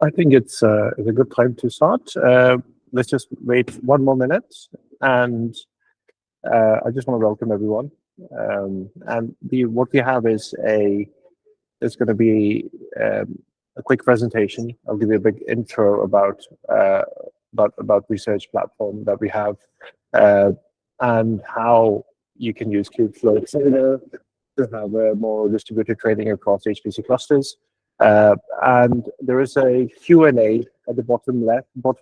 I think it's a good time to start. Let's just wait 1 more minute, and I just want to welcome everyone. And what we have is it's going to be a quick presentation. I'll give you a big intro about research platform that we have and how you can use Kubeflow Trainer to have a more distributed training across HPC clusters. And there is a Q&A at the bottom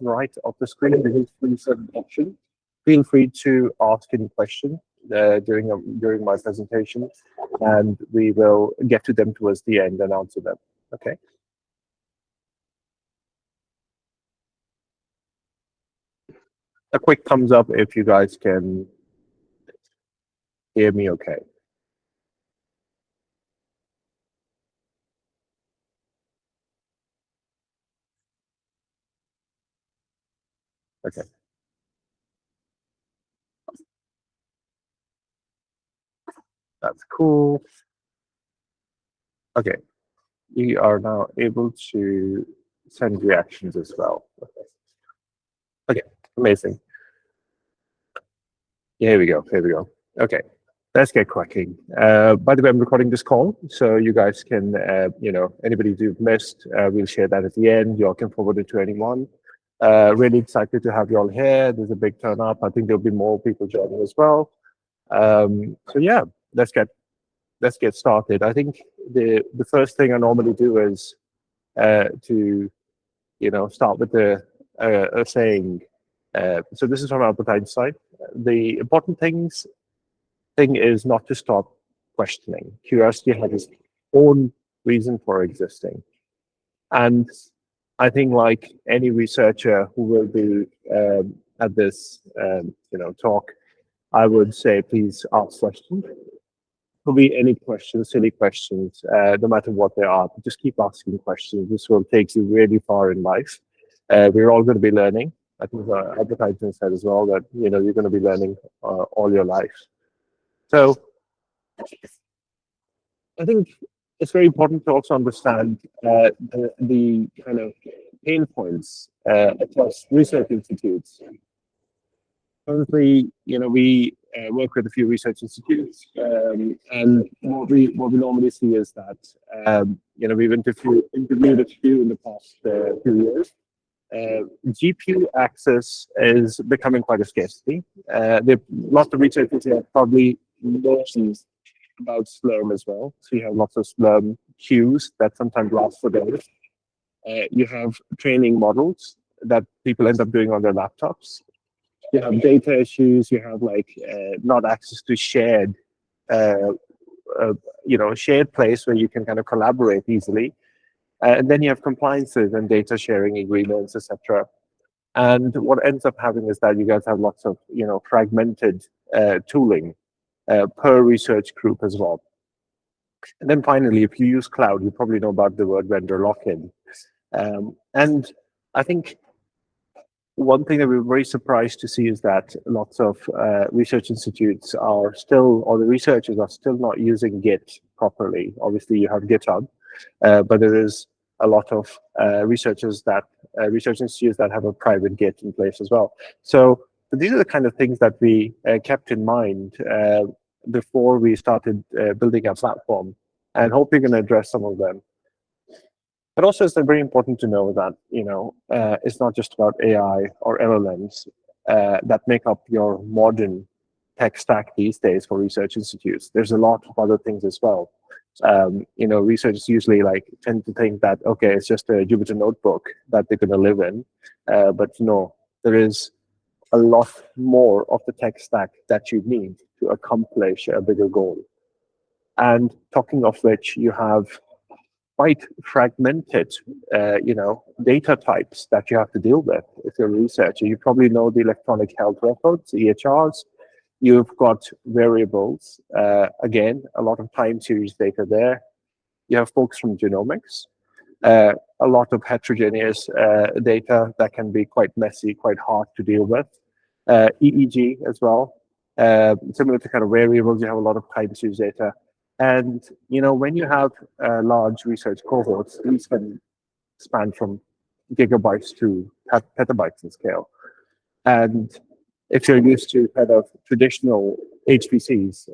right of the screen. There is free option. Feel free to ask any question during my presentation, and we will get to them towards the end and answer them. Okay. A quick thumbs up if you guys can hear me okay. Okay. That's cool. Okay. We are now able to send reactions as well. Okay, amazing. Here we go. Okay, let's get cracking. By the way, I'm recording this call, so you guys can, anybody you've missed, we'll share that at the end. You all can forward it to anyone. Really excited to have you all here. There's a big turn up. I think there'll be more people joining as well. So yeah, let's get started. I think the first thing I normally do is to start with a saying. So this is from Albert Einstein. The important thing is not to stop questioning. Curiosity has its own reason for existing. And I think, like any researcher who will be at this talk, I would say please ask questions. Could be any questions, silly questions, no matter what they are. But just keep asking questions. This will take you really far in life. We're all going to be learning. I think Albert Einstein said as well that you're going to be learning all your life. So I think it's very important to also understand the kind of pain points across research institutes. Currently, we work with a few research institutes, and what we normally see is that we've interviewed a few in the past few years. GPU access is becoming quite a scarcity. Lots of researchers here probably know about Slurm as well. So you have lots of Slurm queues that sometimes last for days. You have training models that people end up doing on their laptops. You have data issues. You have not access to shared place where you can kind of collaborate easily. And then you have compliances and data sharing agreements, etc. And what ends up happening is that you guys have lots of fragmented tooling per research group as well. And then finally, if you use cloud, you probably know about the word vendor lock-in. And I think one thing that we're very surprised to see is that lots of research institutes are still, or the researchers are still not using Git properly. Obviously, you have GitHub. But there is a lot of research institutes that have a private Git in place as well. So these are the kind of things that we kept in mind before we started building our platform, and hope we're going to address some of them. But also, it's very important to know that it's not just about AI or LLMs that make up your modern tech stack these days for research institutes. There's a lot of other things as well. Researchers usually tend to think that, okay, it's just a Jupyter notebook that they're going to live in. But no, there is a lot more of the tech stack that you need to accomplish a bigger goal. And talking of which, you have quite fragmented, data types that you have to deal with if you're a researcher. You probably know the electronic health records, EHRs. You've got variables, again, a lot of time series data there. You have folks from genomics, a lot of heterogeneous data that can be quite messy, quite hard to deal with. EEG as well, similar to kind of variables, you have a lot of time series data. And, when you have large research cohorts, these can span from gigabytes to petabytes in scale. And if you're used to kind of traditional HPCs,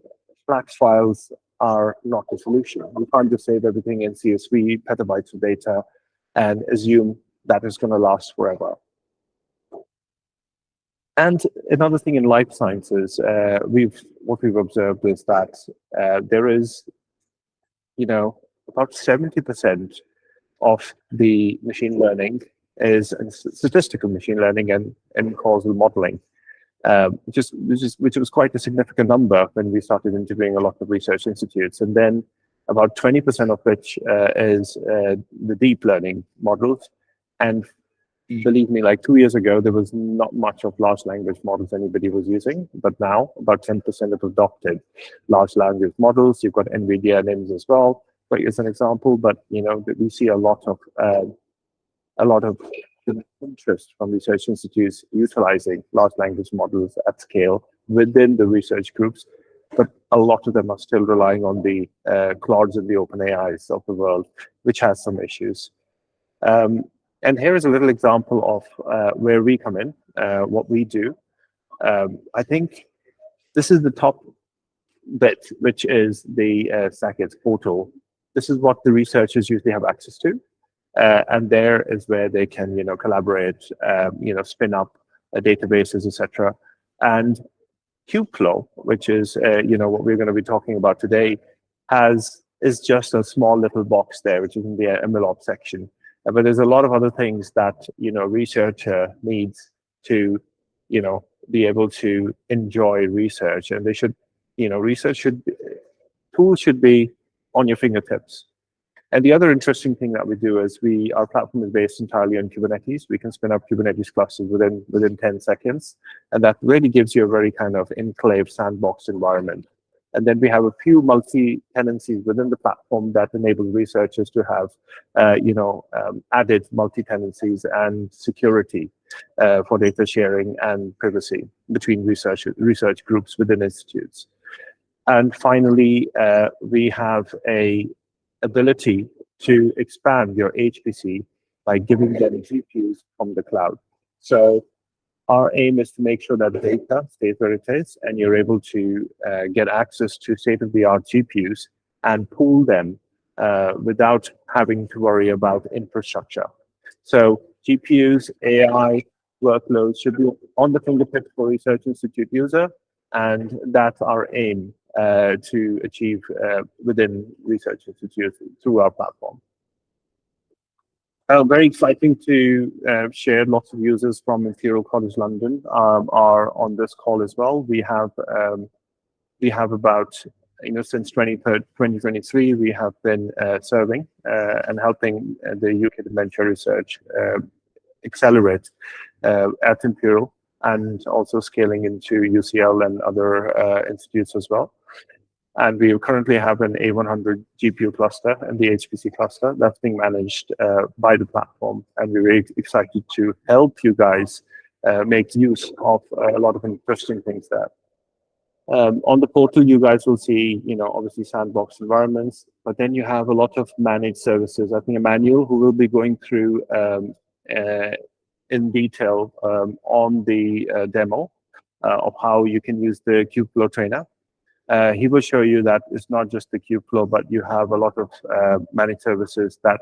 flat files are not the solution. You can't just save everything in CSV, petabytes of data, and assume that is going to last forever. And another thing in life sciences, what we've observed is that there is, about 70% of the machine learning is statistical machine learning and causal modeling, which was quite a significant number when we started interviewing a lot of research institutes. And then about 20% of which is the deep learning models. And believe me, like 2 years ago, there was not much of large language models anybody was using, but now about 10% have adopted large language models. You've got NVIDIA NIMs as well, but as an example. But we see a lot of interest from research institutes utilizing large language models at scale within the research groups, but a lot of them are still relying on the Claudes and the OpenAIs of the world, which has some issues. And here is a little example of where we come in, what we do. I think this is the top bit, which is the StackEdge portal. This is what the researchers usually have access to. And there is where they can, collaborate, spin up databases, etc. And Kubeflow, which is, what we're going to be talking about today, is just a small little box there, which is in the MLOps section. But there's a lot of other things that, researcher needs to, be able to enjoy research. And they should, tools should be on your fingertips. And the other interesting thing that we do is our platform is based entirely on Kubernetes. We can spin up Kubernetes clusters within 10 seconds. And that really gives you a very kind of enclave sandbox environment. And then we have a few multi-tenancies within the platform that enable researchers to have, added multi-tenancies and security for data sharing and privacy between research groups within institutes. And finally, we have a ability to expand your HPC by giving them GPUs from the cloud. So our aim is to make sure that the data stays where it is, and you're able to get access to state-of-the-art GPUs and pool them without having to worry about infrastructure. So GPUs, AI workloads should be on the fingertips for research institute user, and that's our aim to achieve within research institutes through our platform. Very exciting to share. Lots of users from Imperial College London are on this call as well. We have about, since 2023, we have been serving and helping the UK dementia research accelerate at Imperial, and also scaling into UCL and other institutes as well. And we currently have an A100 GPU cluster and the HPC cluster that's being managed by the platform. And we're very excited to help you guys make use of a lot of interesting things there. On the portal, you guys will see, obviously sandbox environments, but then you have a lot of managed services. I think Emmanuel, who will be going through in detail on the demo of how you can use the Kubeflow Trainer. He will show you that it's not just the Kubeflow, but you have a lot of managed services that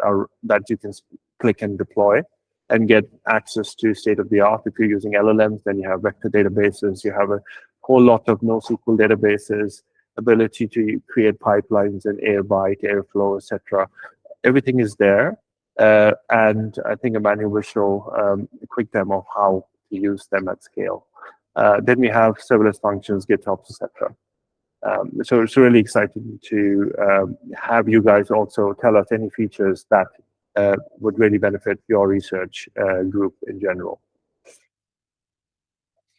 you can click and deploy and get access to state-of-the-art. If you're using LLMs, then you have vector databases. You have a whole lot of NoSQL databases, ability to create pipelines in Airbyte, Airflow, etc. Everything is there. And I think Emmanuel will show a quick demo of how to use them at scale. Then we have serverless functions, GitOps, etc. So it's really exciting to have you guys also tell us any features that would really benefit your research group in general.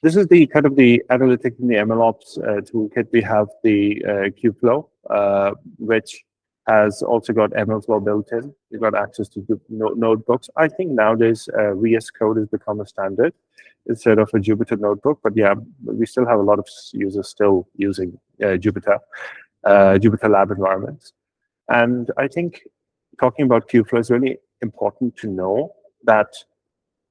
This is the kind of the analytics and the MLOps toolkit. We have the Kubeflow, which has also got MLflow built in. You've got access to notebooks. I think nowadays VS Code has become a standard instead of a Jupyter notebook. But yeah, we still have a lot of users still using Jupyter lab environments. And I think talking about Kubeflow is really important to know that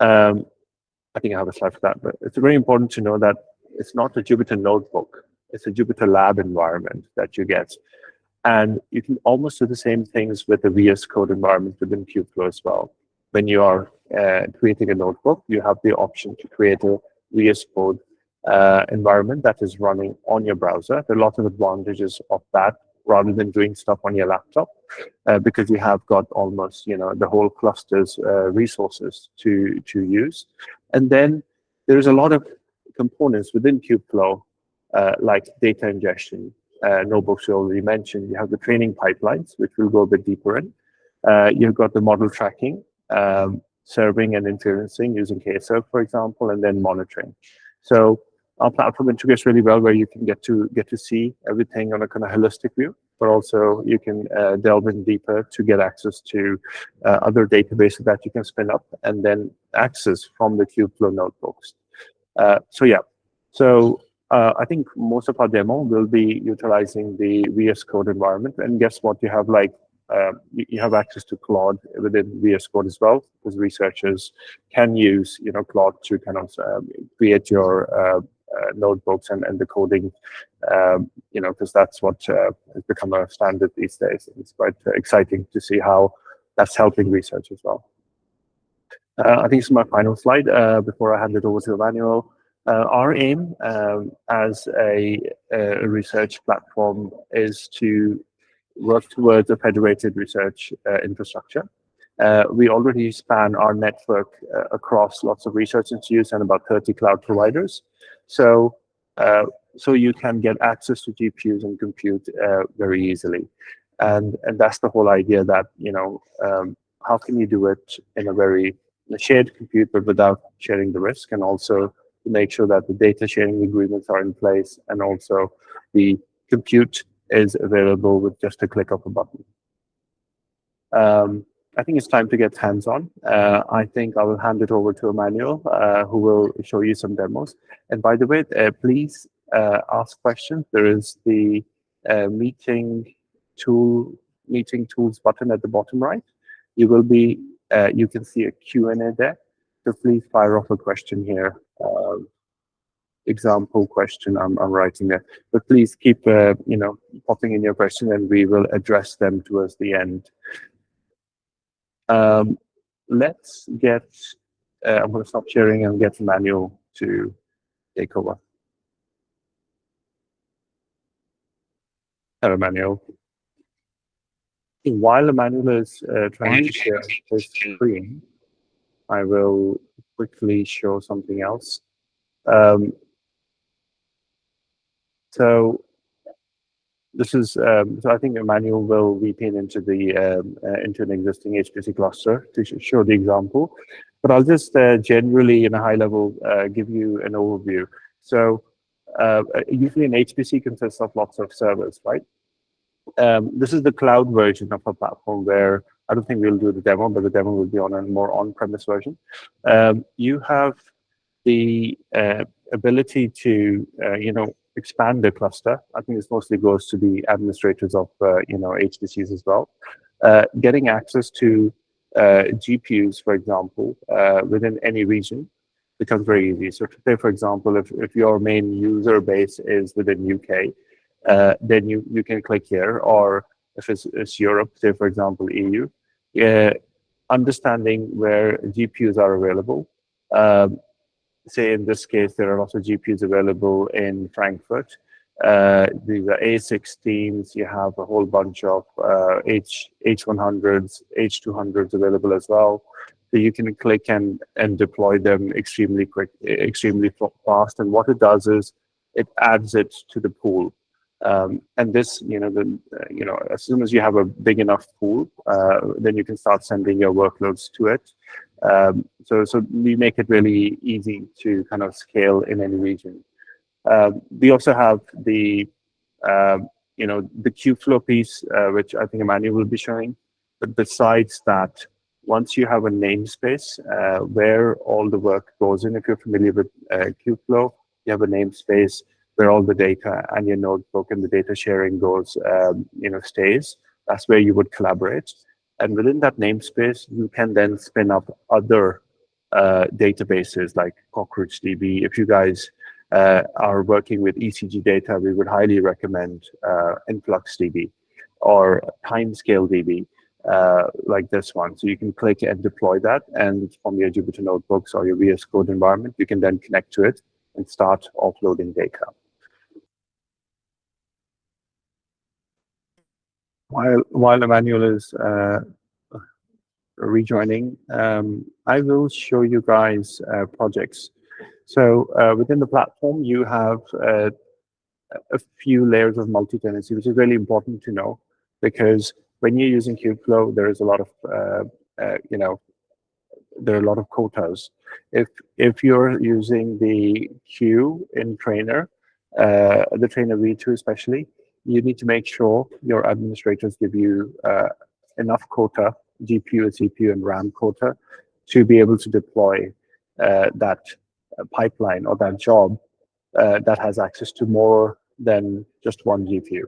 I think I have a slide for that, but it's very important to know that it's not a Jupyter notebook. It's a Jupyter lab environment that you get. And you can almost do the same things with the VS Code environment within Kubeflow as well. When you are creating a notebook, you have the option to create a VS Code environment that is running on your browser. There are lots of advantages of that rather than doing stuff on your laptop, because you have got almost the whole cluster's resources to use. And then there's a lot of components within Kubeflow, like data ingestion. Notebooks you already mentioned. You have the training pipelines, which we'll go a bit deeper in. You've got the model tracking, serving and inferencing using KServe, for example, and then monitoring. So our platform integrates really well, where you can get to see everything on a kind of holistic view, but also you can delve in deeper to get access to other databases that you can spin up and then access from the Kubeflow notebooks. I think most of our demo will be utilizing the VS Code environment. And guess what? You have you have access to Claude within VS Code as well, because researchers can use Claude to kind of create your notebooks and the coding, because that's what has become a standard these days. It's quite exciting to see how that's helping research as well. I think this is my final slide before I hand it over to Emmanuel. Our aim as a research platform is to work towards a federated research infrastructure. We already span our network across lots of research institutes and about 30 cloud providers. So you can get access to GPUs and compute very easily. And that's the whole idea, that how can you do it in a very shared compute, but without sharing the risk, and also to make sure that the data sharing agreements are in place, and also the compute is available with just a click of a button. I think it's time to get hands-on. I think I will hand it over to Emmanuel, who will show you some demos. And by the way, please ask questions. There is the meeting tools button at the bottom right. You can see a Q&A there. So please fire off a question here. Example question I'm writing there. But please keep popping in your question, and we will address them towards the end. Let's get. I'm going to stop sharing and get Emmanuel to take over. Hello, Emmanuel. While Emmanuel is trying to share his screen, I will quickly show something else. So this is, so I think Emmanuel will VPN into an existing HPC cluster to show the example. But I'll just generally, in a high level, give you an overview. So usually an HPC consists of lots of servers, right? This is the cloud version of a platform, where I don't think we'll do the demo, but the demo will be on a more on-premise version. You have the ability to, expand the cluster. I think this mostly goes to the administrators of, HPCs as well. Getting access to GPUs, for example, within any region becomes very easy. So say, for example, if your main user base is within UK, then you can click here. Or if it's Europe, say, for example, EU, understanding where GPUs are available. Say in this case, there are also GPUs available in Frankfurt. These are A16s. You have a whole bunch of H100s, H200s available as well. So you can click and deploy them extremely quick, extremely fast. And what it does is it adds it to the pool. And this, as soon as you have a big enough pool, then you can start sending your workloads to it. So we make it really easy to kind of scale in any region. We also have the Kubeflow piece, which I think Emmanuel will be showing. But besides that, once you have a namespace where all the work goes in, if you're familiar with Kubeflow, you have a namespace where all the data and your notebook and the data sharing goes, stays. That's where you would collaborate. And within that namespace, you can then spin up other databases like CockroachDB. If you guys are working with ECG data, we would highly recommend InfluxDB or TimescaleDB, like this one. So you can click and deploy that, and from your Jupyter notebooks or your VS Code environment, you can then connect to it and start offloading data. While Emmanuel is rejoining, I will show you guys projects. So within the platform, you have a few layers of multi-tenancy, which is really important to know, because when you're using Kubeflow, there is a lot of, there are a lot of quotas. If you're using the Kueue in Trainer, the Trainer V2 especially, you need to make sure your administrators give you enough quota, GPU, CPU, and RAM quota, to be able to deploy that pipeline or that job that has access to more than just one GPU.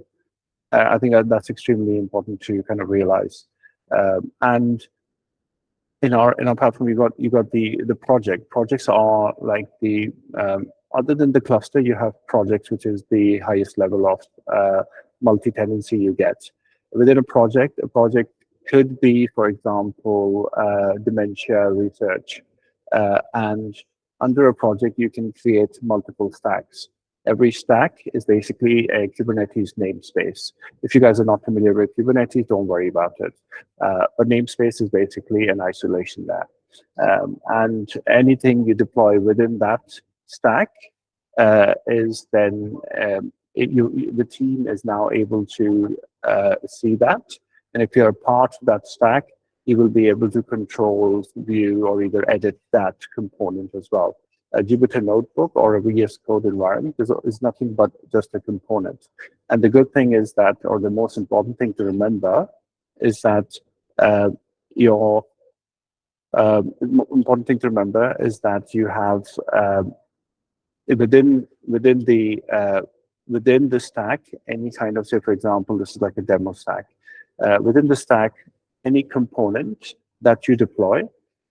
I think that's extremely important to kind of realize. And in our platform, you got the project. Projects are like the other than the cluster, you have projects, which is the highest level of multi-tenancy you get. Within a project could be, for example, dementia research, and under a project you can create multiple stacks. Every stack is basically a Kubernetes namespace. If you guys are not familiar with Kubernetes, don't worry about it. But namespace is basically an isolation there. And anything you deploy within that stack is then, the team is now able to see that. And if you're a part of that stack, you will be able to control, view, or either edit that component as well. A Jupyter notebook or a VS Code environment is nothing but just a component. And the good thing is that, or the most important thing to remember, is that important thing to remember is that you have within the stack any kind of, say for example, this is like a demo stack. Within the stack, any component that you deploy,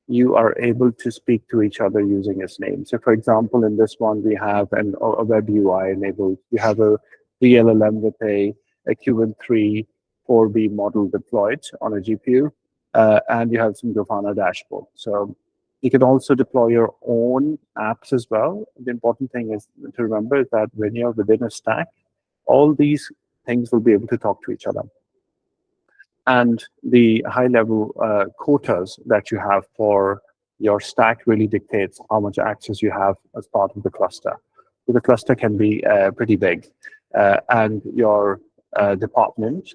you are able to speak to each other using its name. So for example, in this one, we have a web UI enabled. You have a LLM with a Q3 4B model deployed on a GPU, and you have some Grafana dashboard. So you can also deploy your own apps as well. The important thing is to remember is that when you're within a stack, all these things will be able to talk to each other. And the high-level quotas that you have for your stack really dictates how much access you have as part of the cluster. So the cluster can be pretty big, and your department,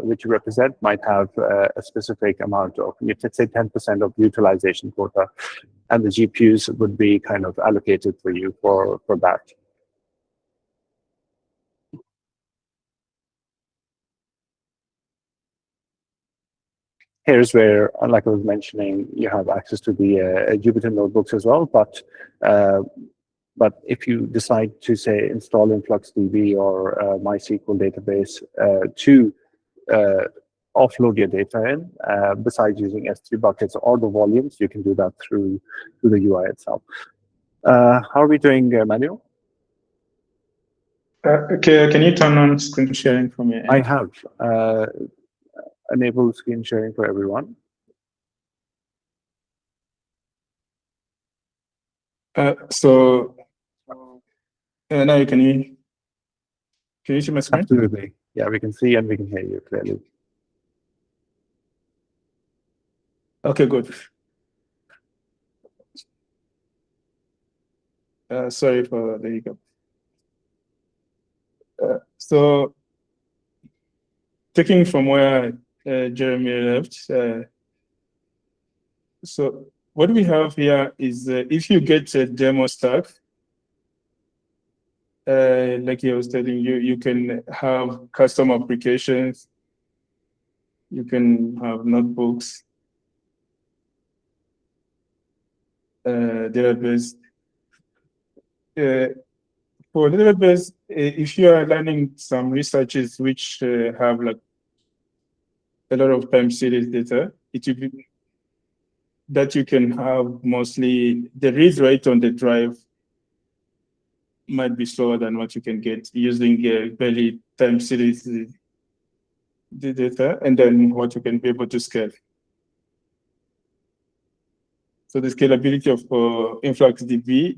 which you represent, might have a specific amount of, let's say 10% of utilization quota, and the GPUs would be kind of allocated for you for that. Here's where, like I was mentioning, you have access to the Jupyter notebooks as well. But if you decide to, say, install InfluxDB or MySQL database to offload your data in, besides using S3 buckets or the volumes, you can do that through the UI itself. How are we doing, Emmanuel? Okay, can you turn on screen sharing for me? I have. Enable screen sharing for everyone. So now can you see my screen? Absolutely. Yeah, we can see and we can hear you clearly. Okay, good. Sorry for the hiccup. So taking from where Jeremy left, so what we have here is if you get a demo stack, like I was telling you, you can have custom applications, you can have notebooks, database. For database, if you are learning some researches which have like a lot of time series data, it will be that you can have mostly the read rate on the drive might be slower than what you can get using a very time series data, and then what you can be able to scale. So the scalability of InfluxDB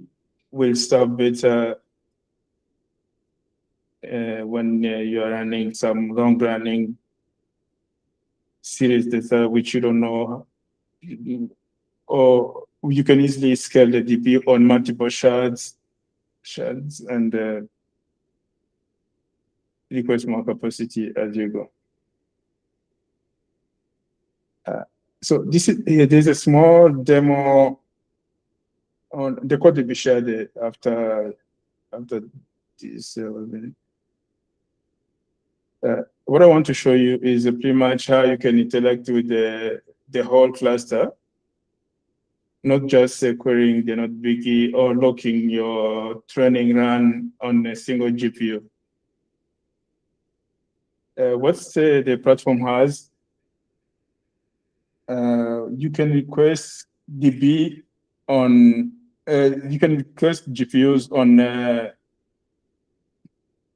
will start better when you are running some long-running series data which you don't know, or you can easily scale the DB on multiple shards and request more capacity as you go. So this is there's a small demo on the code will be shared after this. What I want to show you is pretty much how you can interact with the whole cluster, not just querying the notebook or locking your training run on a single GPU. What the platform has, you can request DB on, you can request GPUs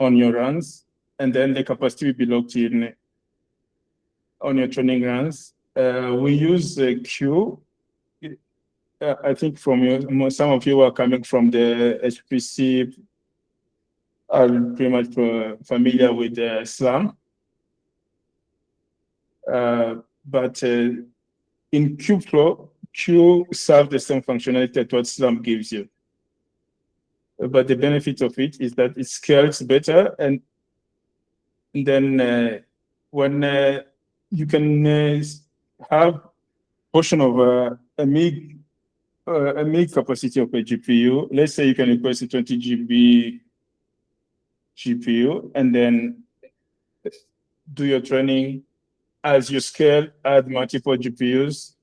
on your runs, and then the capacity will be locked in on your training runs. We use Kueue. I think from some of you are coming from the HPC, are pretty much familiar with Slurm. But in Kubeflow, Kueue serves the same functionality that what Slurm gives you. But the benefit of it is that it scales better, and then when you can have portion of a MIG capacity of a GPU. Let's say you can request a 20 GB GPU, and then do your training as you scale, add multiple GPUs.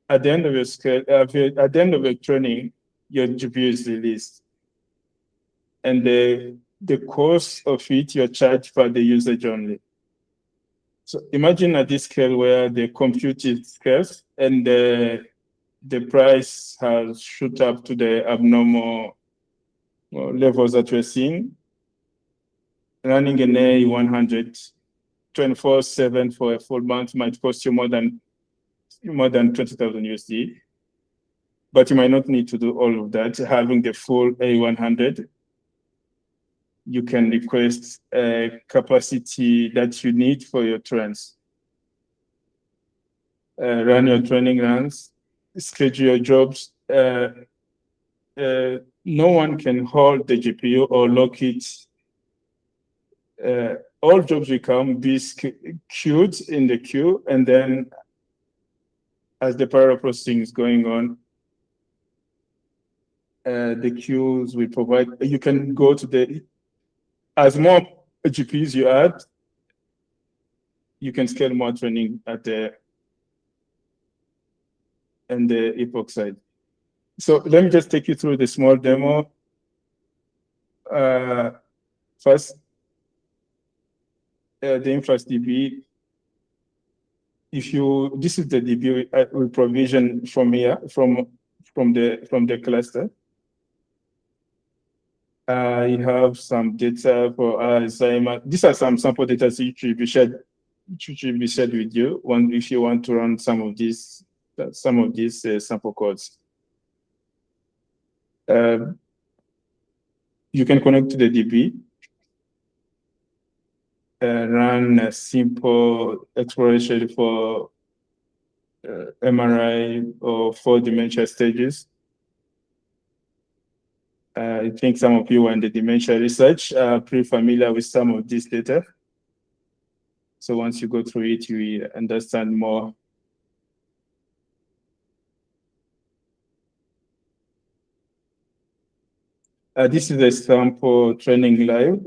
At the end of your scale, at the end of your training, your GPU is released, and the cost of it you're charged for the usage only. So imagine at this scale where the compute is scarce and the price has shot up to the abnormal levels that we're seeing. Running an A100 24/7 for a full month might cost you more than 20,000 USD, but you might not need to do all of that. Having the full A100, you can request a capacity that you need for your trains. Run your training runs, schedule your jobs. No one can hold the GPU or lock it. All jobs will come, be queued in the queue, and then as the parallel processing is going on, the queues we provide, you can go to as more GPUs you add, you can scale more training at the epoch side. So let me just take you through the small demo. First, the InfluxDB. This is the DB we provision from here, from the cluster. You have some data for Alzheimer. These are some sample data which will be shared with you if you want to run some of these sample codes. You can connect to the DB, run a simple exploration for MRI or 4 dementia stages. I think some of you are in the dementia research are pretty familiar with some of this data. So once you go through it, you will understand more. This is a sample training live.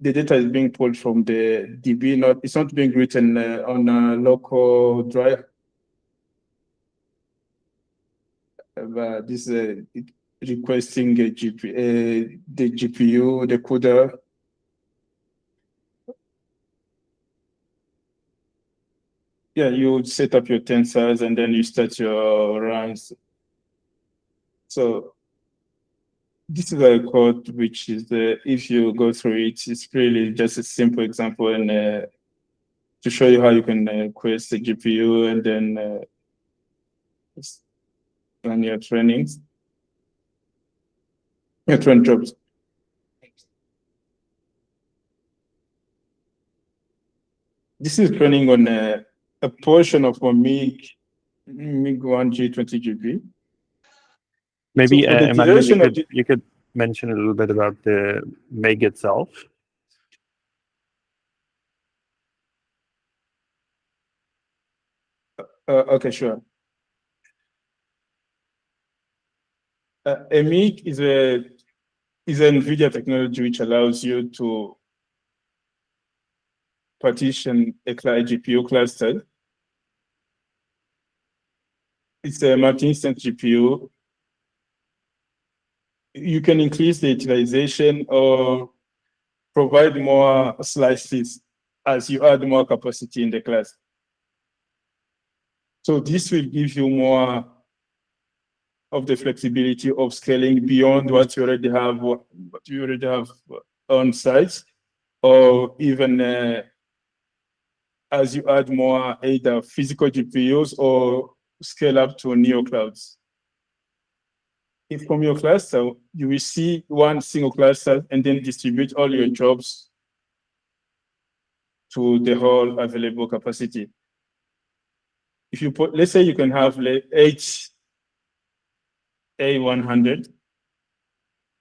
The data is being pulled from the DB, it's not being written on a local drive. But this is requesting the GPU, the CUDA. yeah, you set up your tensors and then you start your runs. So this is a code which is if you go through it, it's really just a simple example and to show you how you can request the GPU and then run your trainings, your train jobs. This is running on a portion of a MiG-1 G20 GP. Maybe, So Emmanuel, you could mention a little bit about the MiG itself. Okay, sure. A MiG is an NVIDIA technology which allows you to partition a GPU cluster. It's a multi-instance GPU. You can increase the utilization or provide more slices as you add more capacity in the class. So this will give you more of the flexibility of scaling beyond what you already have on site, or even as you add more either physical GPUs or scale up to neo clouds. If from your cluster, you will see one single cluster and then distribute all your jobs to the whole available capacity. If you put, let's say you can have 8 A100,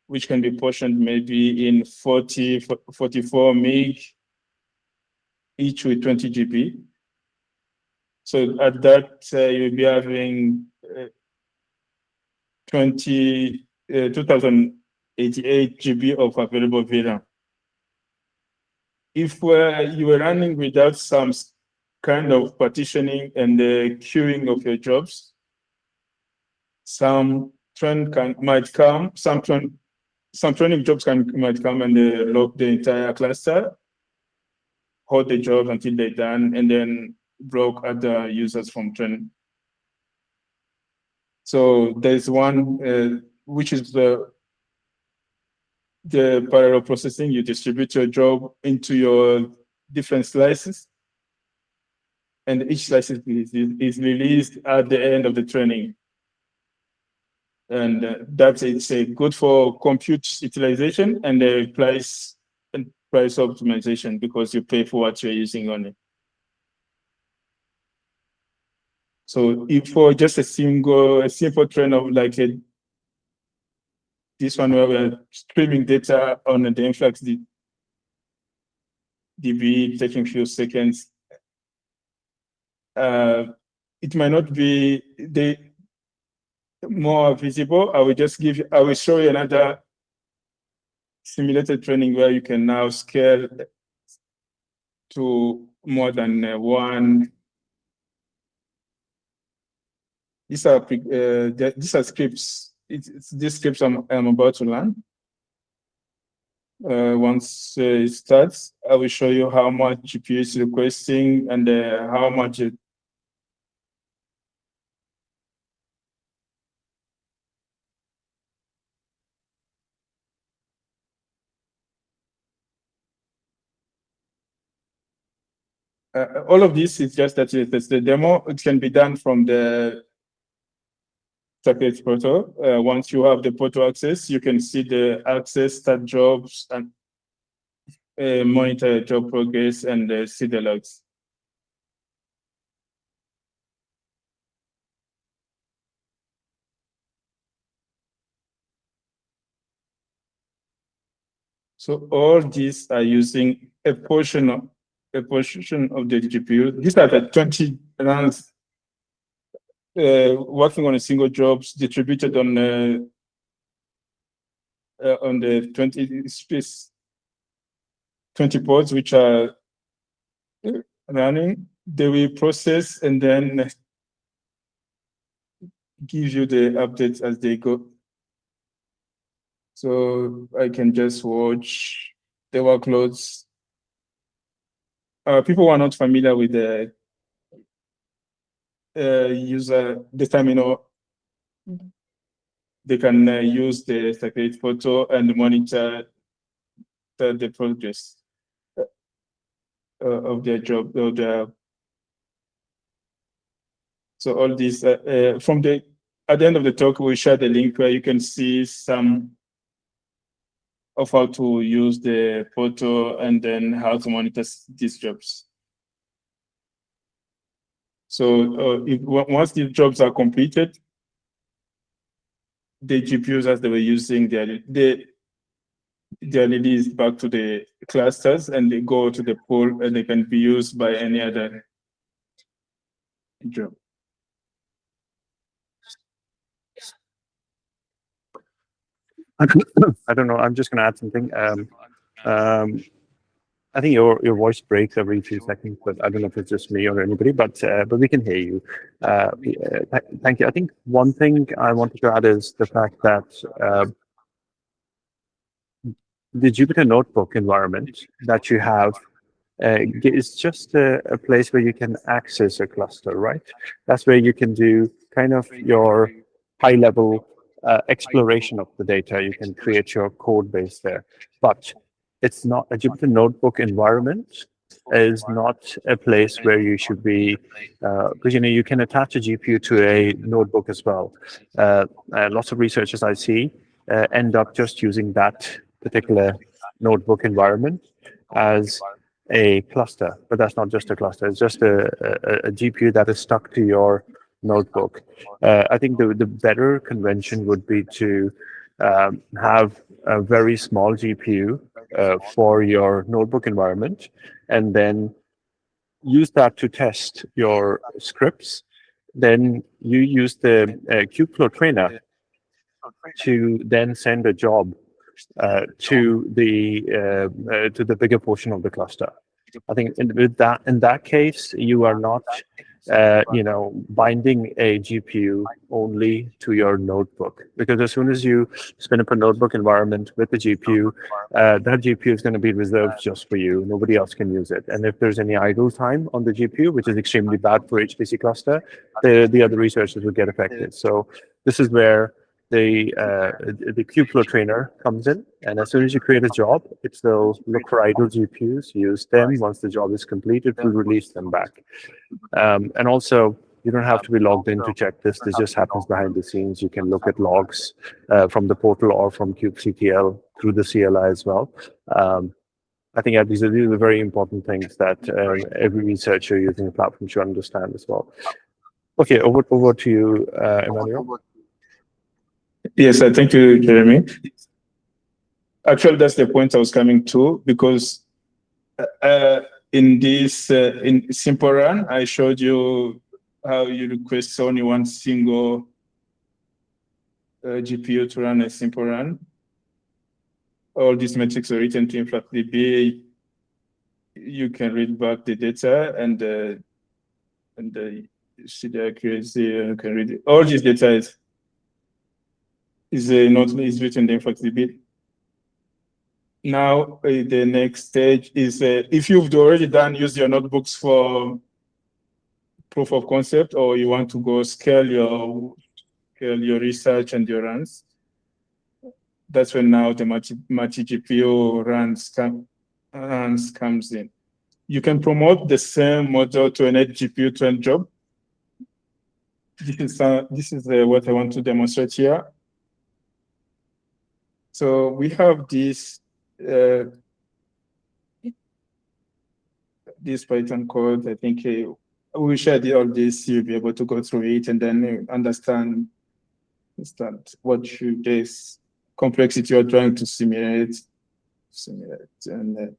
which can be portioned maybe in 44 MiG, each with 20 GP. So at that, you'll be having 2088 GB of available VRAM. If you were running without some kind of partitioning and queuing of your jobs, some training jobs might come and lock the entire cluster, hold the job until they're done, and then block other users from training. So there's one which is the parallel processing. You distribute your job into your different slices, and each slice is released at the end of the training. And that's good for compute utilization and price optimization, because you pay for what you're using on it. So if for just a simple train of like this one where we're streaming data on the influx DB taking a few seconds, it might not be more visible. I will show you another simulated training where you can now scale to more than one. These are scripts. It's these scripts I'm about to learn. Once it starts, I will show you how much GPU is requesting and how much all of this is just that it's the demo. It can be done from the Circuit portal. Once you have the portal access, you can see the access, start jobs, and monitor job progress and see the logs. So all these are using a portion of the GPU. These are the 20 runs working on a single jobs distributed on the 20 pods which are running. They will process and then give you the updates as they go. So I can just watch the workloads. People who are not familiar with the user the terminal. They can use the circulate photo and monitor the progress of their job. So all these at the end of the talk, we'll share the link where you can see some of how to use the photo and then how to monitor these jobs. So once these jobs are completed, the GPUs as they were using, they're released back to the clusters and they go to the pool and they can be used by any other job. I don't know. I'm just going to add something. I think your voice breaks every few seconds, but I don't know if it's just me or anybody. But we can hear you. Thank you. I think one thing I wanted to add is the fact that the Jupyter Notebook environment that you have is just a place where you can access a cluster, right? That's where you can do kind of your high-level exploration of the data. You can create your code base there, but it's not a Jupyter Notebook environment is not a place where you should be, because you can attach a GPU to a notebook as well. Lots of researchers I see end up just using that particular notebook environment as a cluster, but that's not just a cluster. It's just a GPU that is stuck to your notebook. I think the better convention would be to have a very small GPU for your notebook environment, and then use that to test your scripts. Then you use the Kubeflow Trainer to then send a job to the bigger portion of the cluster. I think in that case, you are not binding a GPU only to your notebook, because as soon as you spin up a notebook environment with the GPU, that GPU is going to be reserved just for you. Nobody else can use it. And if there's any idle time on the GPU, which is extremely bad for HPC cluster, the other researchers will get affected. So this is where the Kubeflow Trainer comes in, and as soon as you create a job, it will look for idle GPUs, use them. Once the job is complete, it will release them back. And also, you don't have to be logged in to check this. This just happens behind the scenes. You can look at logs from the portal or from kubectl through the CLI as well. I think these are very important things that every researcher using the platform should understand as well. Okay, over to you, Emmanuel. Yes, thank you, Jeremy. Actually, that's the point I was coming to, because in this in simple run, I showed you how you request only one single GPU to run a simple run. All these metrics are written to InfluxDB. You can read back the data and see the accuracy. You can read it. All this data is written in InfluxDB. Now, the next stage is if you've already used your notebooks for proof of concept, or you want to go scale your research and your runs, that's when now the multi-GPU runs comes in. You can promote the same model to an 8 GPU to end job. This is what I want to demonstrate here. So we have this Python code. I think we share all this. You'll be able to go through it and then understand what this complexity you're trying to simulate. And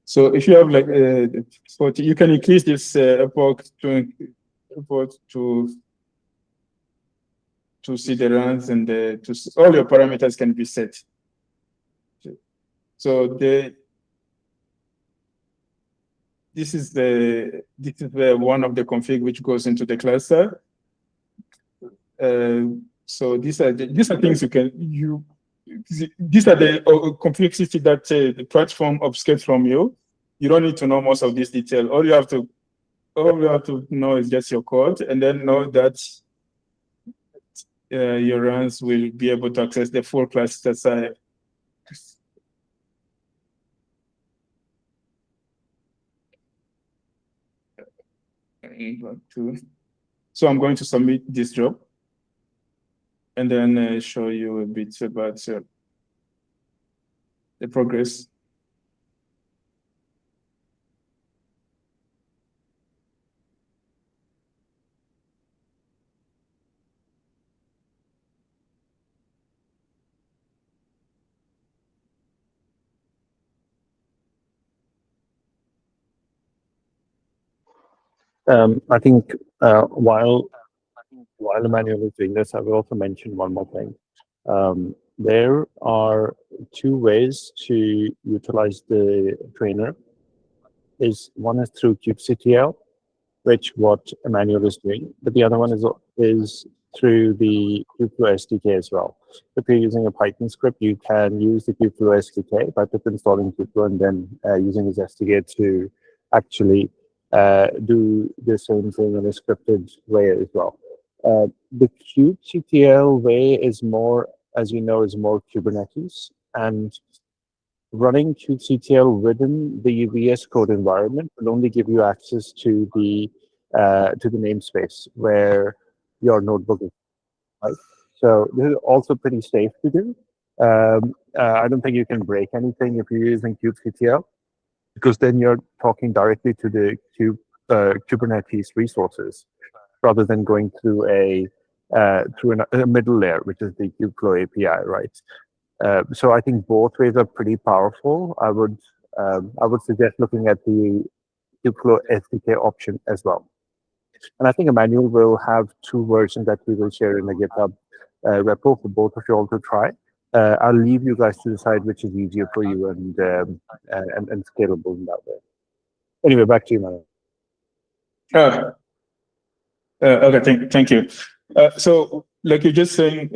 so if you have like 40, you can increase this epoch to see the runs, and all your parameters can be set. So this is one of the config which goes into the cluster. So these are things these are the complexity that the platform obfuscates from you. You don't need to know most of this detail. All all you have to know is just your code, and then know that your runs will be able to access the full cluster size. So I'm going to submit this job, and then show you a bit about the progress. I think while Emmanuel is doing this, I will also mention one more thing. There are two ways to utilize the trainer. One is through kubectl, which what Emmanuel is doing, but the other one is through the Kubeflow SDK as well. If you're using a Python script, you can use the Kubeflow SDK by installing Kubeflow and then using his SDK to actually do the same thing in a scripted way as well. The kubectl way is more, as you know, is more Kubernetes, and running kubectl within the VS Code environment will only give you access to the namespace where your notebook is. Right? So this is also pretty safe to do. I don't think you can break anything if you're using kubectl, because then you're talking directly to the Kubernetes resources rather than going through a middle layer, which is the Kubeflow API, right? So I think both ways are pretty powerful. I would suggest looking at the Kubeflow SDK option as well. And I think Emmanuel will have two versions that we will share in the GitHub repo for both of you all to try. I'll leave you guys to decide which is easier for you and scalable in that way. Anyway, back to you, Emmanuel. Okay, thank you. So, like you're just saying,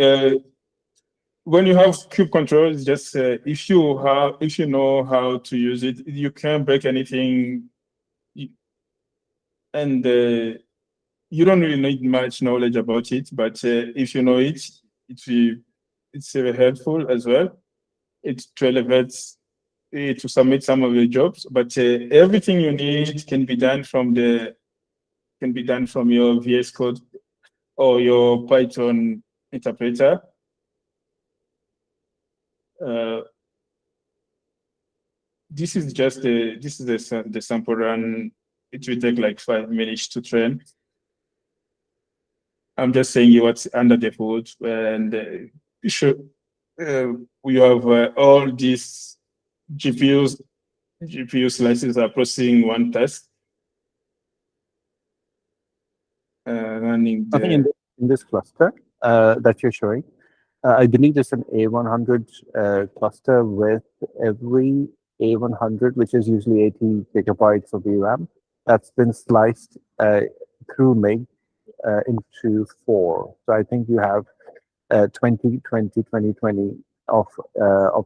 when you have kube controls, just if you know how to use it, you can't break anything, and you don't really need much knowledge about it. But if you know it, it's very helpful as well. It elevates to submit some of your jobs. But everything you need can be done from your VS Code or your Python interpreter. This is just the sample run. It will take like 5 minutes to train. I'm just saying what's under the hood, and we have all these GPU slices are processing one task. Running I think in this cluster that you're showing, I believe it's an A100 cluster with every A100, which is usually 80 gigabytes of VRAM, that's been sliced through MIG into 4. So I think you have 20, 20, 20, 20 of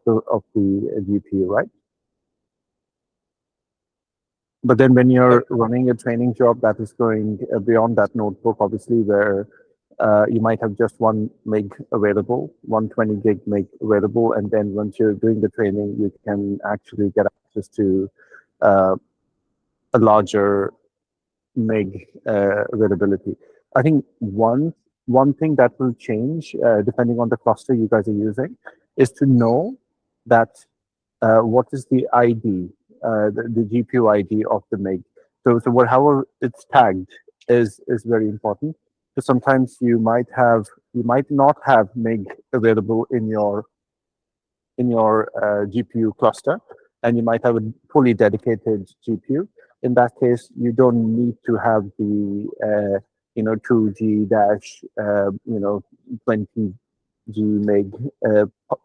the GPU, right? But then when you're running a training job that is going beyond that notebook, obviously, where you might have just 1 MIG available, 120 gig MIG available, and then once you're doing the training, you can actually get access to a larger MIG availability. I think one thing that will change, depending on the cluster you guys are using, is to know that what is the ID, the GPU ID of the MIG. So however it's tagged is very important. So sometimes you might not have MIG available in your GPU cluster, and you might have a fully dedicated GPU. In that case, you don't need to have the 2G dash 20G MIG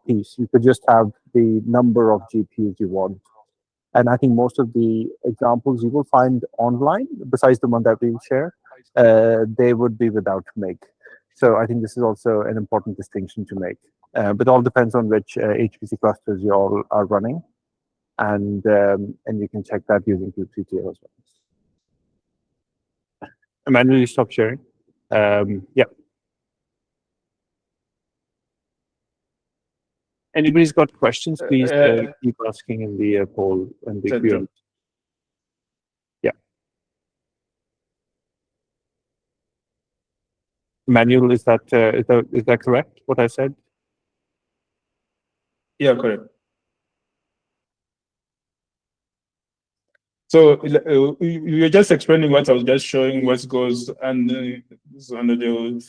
piece. You could just have the number of GPUs you want. And I think most of the examples you will find online, besides the one that we share, they would be without MIG. So I think this is also an important distinction to make. But it all depends on which HPC clusters you all are running, and you can check that using kubectl as well. Emmanuel, you stop sharing. Yeah. Anybody's got questions, please keep asking in the poll and the Q&A. Yeah. Emmanuel, is that correct, what I said? Yeah, correct. So you're just explaining what I was just showing, what goes under the.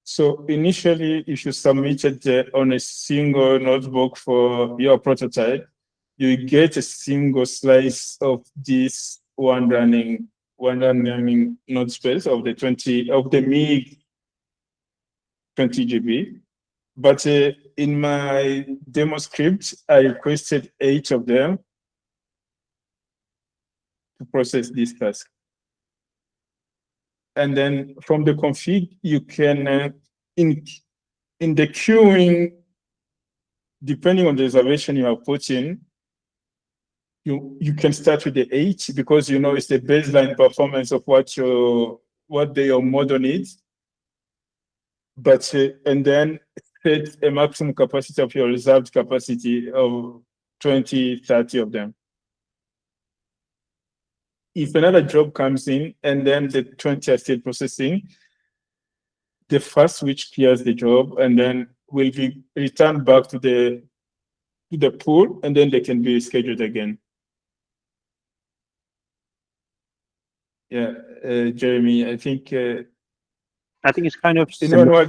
So initially, if you submitted on a single notebook for your prototype, you get a single slice of this one running node space of the 20 of the MIG 20 GB. But in my demo script, I requested 8 of them to process this task. And then from the config, you can, in the queuing, depending on the reservation you have put in, you can start with the 8 because you know it's the baseline performance of what your model needs. But and then set a maximum capacity of your reserved capacity of 20, 30 of them. If another job comes in and then the 20 are still processing, the first switch clears the job and then will be returned back to the pool, and then they can be scheduled again. Yeah, Jeremy, I think it's kind of similar.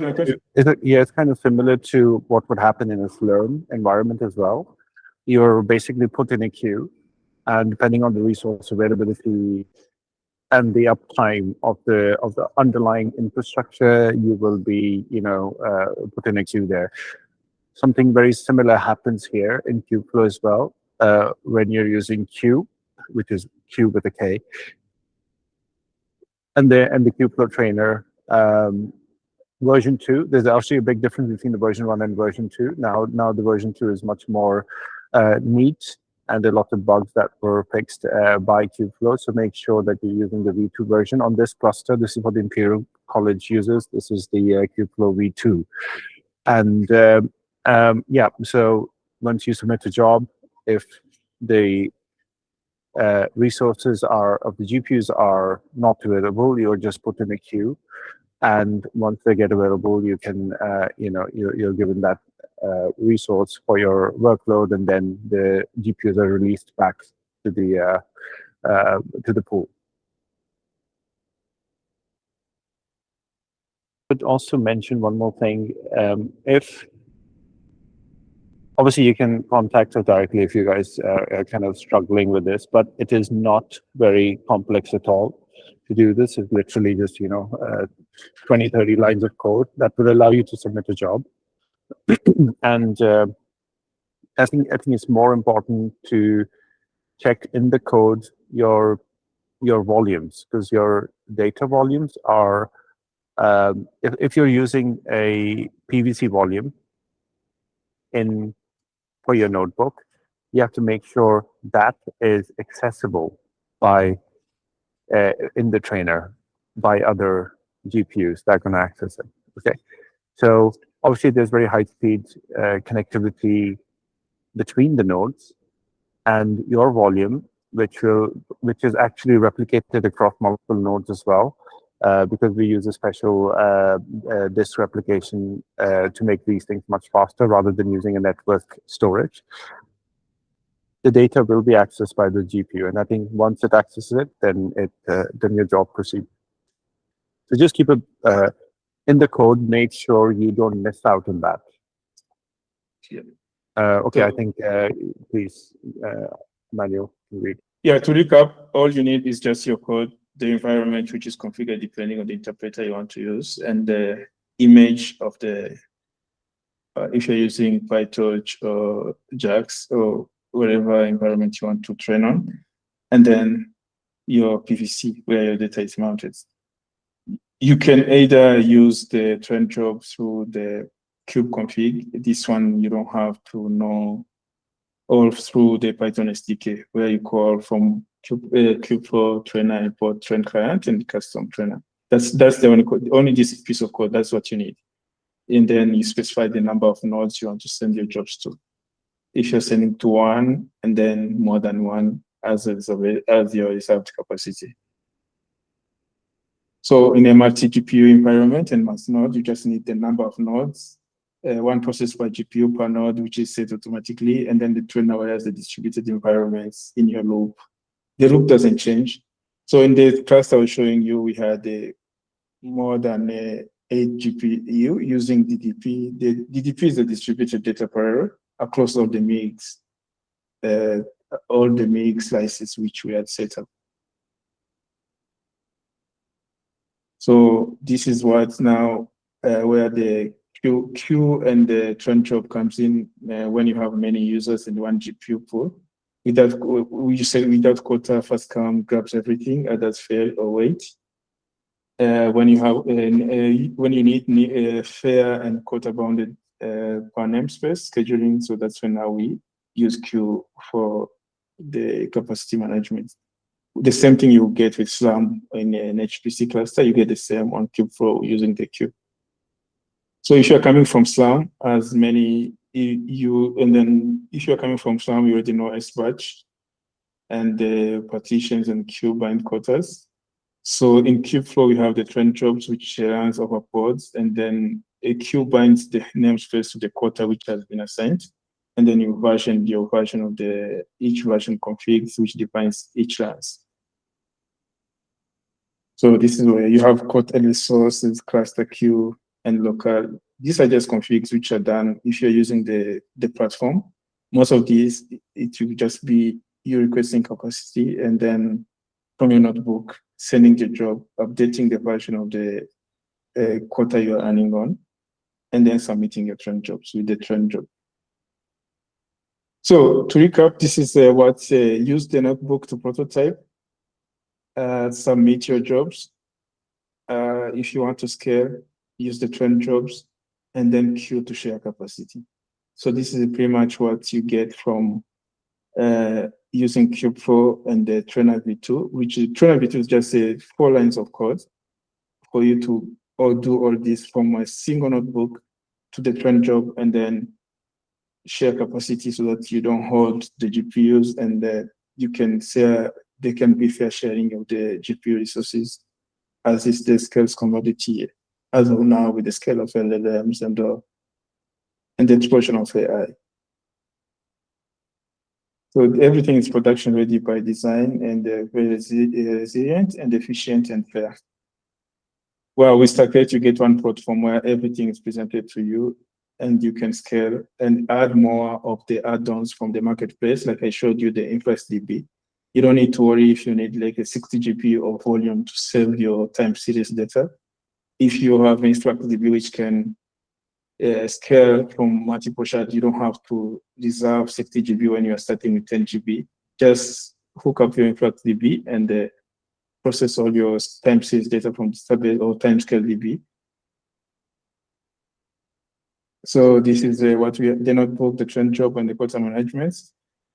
It's kind of similar to what would happen in a Slurm environment as well. You're basically put in a queue, and depending on the resource availability and the uptime of the underlying infrastructure, you will be put in a queue there. Something very similar happens here in Kubeflow as well when you're using Kueue, which is Q with a K, and the Kubeflow Trainer version 2. There's actually a big difference between the version 1 and version 2. Now the version 2 is much more neat, and there are lots of bugs that were fixed by Kubeflow. So make sure that you're using the V2 version on this cluster. This is what the Imperial College uses. This is the Kubeflow V2. And yeah, so once you submit a job, if the resources of the GPUs are not available, you're just put in a queue. And once they get available, you can, you're given that resource for your workload, and then the GPUs are released back to the pool. I would also mention one more thing. If obviously you can contact us directly if you guys are kind of struggling with this, but it is not very complex at all to do this. It's literally just 20, 30 lines of code that will allow you to submit a job. And I think it's more important to check in the code your volumes, because your data volumes are if you're using a PVC volume for your notebook, you have to make sure that is accessible by in the trainer by other GPUs that are going to access it. Okay, so obviously there's very high speed connectivity between the nodes and your volume, which is actually replicated across multiple nodes as well, because we use a special disk replication to make these things much faster rather than using a network storage. The data will be accessed by the GPU, and I think once it accesses it, then your job proceeds. So just keep it in the code. Make sure you don't miss out on that. Yeah. Okay, so, I think please, Emmanuel, read. Yeah, to recap, all you need is just your code, the environment which is configured depending on the interpreter you want to use, and the image of the if you're using PyTorch or JAX or whatever environment you want to train on, and then your PVC where your data is mounted. You can either use the train job through the kube config. This one you don't have to know, or through the Python SDK where you call from Kubeflow Trainer import train client and custom trainer. That's the only code, only this piece of code. That's what you need. And then you specify the number of nodes you want to send your jobs to. If you're sending to one and then more than one as your reserved capacity. So in a multi-GPU environment and mass node, you just need the number of nodes, one process per GPU per node, which is set automatically, and then the trainer has the distributed environments in your loop. The loop doesn't change. So in the class I was showing you, we had more than 8 GPU using DDP. The DDP is the distributed data parallel across all the MIGs slices which we had set up. So this is what now where the Kueue and the trend job comes in when you have many users in one GPU pool. Without quota, first come grabs everything, others fail or wait. When you need fair and quota bounded per namespace scheduling, so that's when now we use Kueue for the capacity management. The same thing you get with Slurm in an HPC cluster, you get the same on Kubeflow using the Kueue. So if you're coming from Slurm, and then if you're coming from Slurm, you already know SBatch and the partitions and Kueue bind quotas. So in Kubeflow, we have the trend jobs, which runs over pods, and then a Kueue binds the namespace to the quota which has been assigned. And then you version your version of each version configs, which defines each lance. So this is where you have quote early sources, cluster Kueue, and local. These are just configs which are done if you're using the platform. Most of these, it will just be you requesting capacity and then from your notebook, sending the job, updating the version of the quota you're running on, and then submitting your trend jobs with the trend job. So to recap, this is what use the notebook to prototype, submit your jobs. If you want to scale, use the trend jobs, and then Kueue to share capacity. So this is pretty much what you get from using Kubeflow and the Trainer v2, which is Trainer v2 is just 4 lines of code for you to do all this from a single notebook to the trend job and then share capacity so that you don't hold the GPUs and you can say there can be fair sharing of the GPU resources as is the scales commodity as of now with the scale of LLMs and the explosion of AI. So everything is production ready by design and very resilient and efficient and fair. Well, with Stacklet, you get one platform where everything is presented to you and you can scale and add more of the add-ons from the marketplace. Like I showed you the InfluxDB. You don't need to worry if you need like a 60 GPU of volume to save your time series data. If you have InfluxDB, which can scale from multiple shards, you don't have to reserve 60 GB when you're starting with 10 GB. Just hook up your InfluxDB and process all your time series data from database or timescale DB. So this is what we the notebook, the trend job, and the quota management.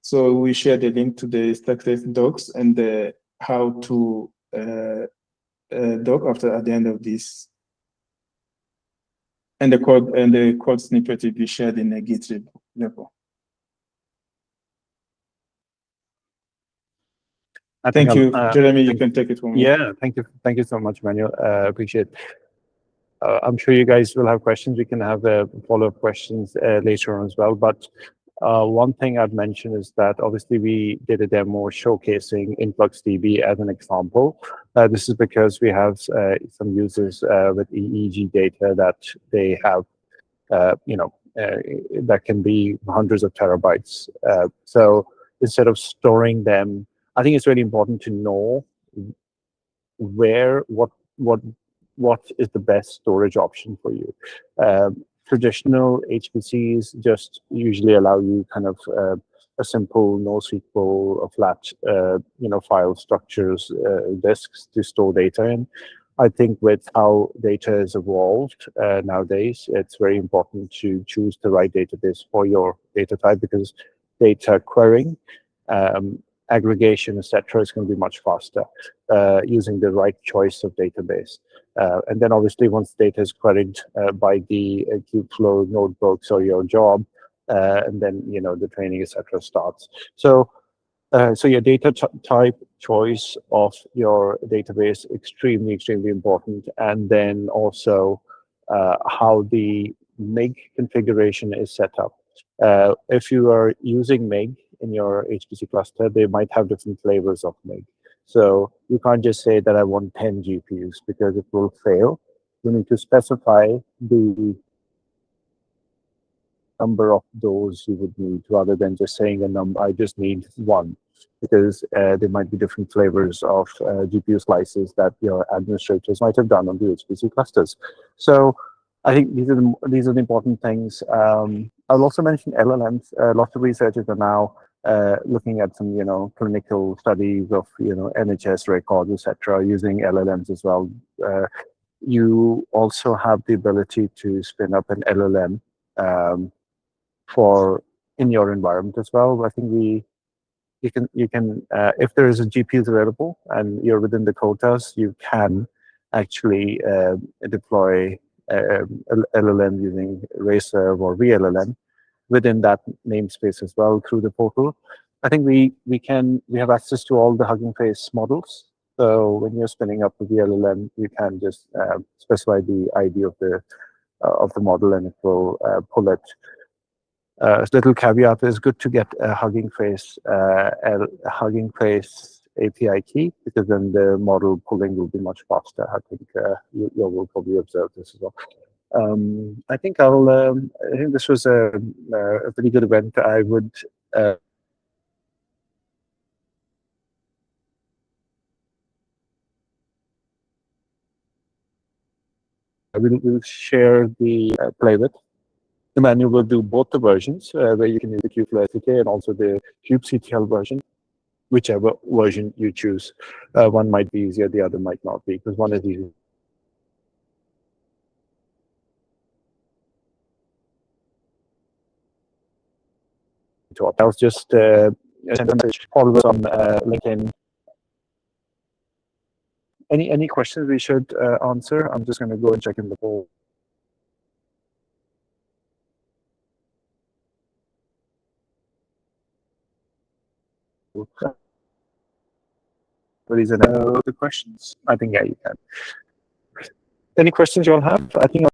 So we share the link to the Stacklet docs and how to doc at the end of this. And the code snippet will be shared in a Git repo. Thank you, Jeremy. You can take it from me. Yeah, thank you so much, Manuel. Appreciate it. I'm sure you guys will have questions. We can have follow-up questions later on as well. But one thing I'd mention is that obviously we did a demo showcasing InfluxDB as an example. This is because we have some users with EEG data that they have, that can be hundreds of terabytes. So instead of storing them, I think it's really important to know what is the best storage option for you. Traditional HPCs just usually allow you kind of a simple NoSQL or flat, file structures, disks to store data in. I think with how data has evolved nowadays, it's very important to choose the right database for your data type because data querying aggregation, etc., is going to be much faster using the right choice of database. And then obviously once data is queried by the Kubeflow notebooks or your job, and then the training, etc., starts. So your data type choice of your database extremely important, and then also how the MIG configuration is set up. If you are using MIG in your HPC cluster, they might have different flavors of MIG. So you can't just say that I want 10 GPUs because it will fail. You need to specify the number of those you would need rather than just saying a number, I just need one, because there might be different flavors of GPU slices that your administrators might have done on the HPC clusters. So I think these are the important things. I'll also mention LLMs. Lots of researchers are now looking at some clinical studies of NHS records, etc., using LLMs as well. You also have the ability to spin up an LLM for in your environment as well. I think you can if there is a GPUs available and you're within the quotas, you can actually deploy LLM using Racer or VLLM within that namespace as well through the portal. I think we have access to all the Hugging Face models. So when you're spinning up the VLLM, you can just specify the ID of the model, and it will pull it. Little caveat is good to get a Hugging Face API key, because then the model pulling will be much faster. I think you will probably observe this as well. I think I think this was a pretty good event. I would. We'll share the playlet. Emmanuel will do both the versions, where you can use the Kubeflow SDK and also the kubectl version, whichever version you choose. One might be easier, the other might not be, because one is easy. I'll just send a message, follow us on LinkedIn. Any questions we should answer? I'm just going to go and check in the poll. But is it the questions? I think yeah, you can. Any questions you all have? I think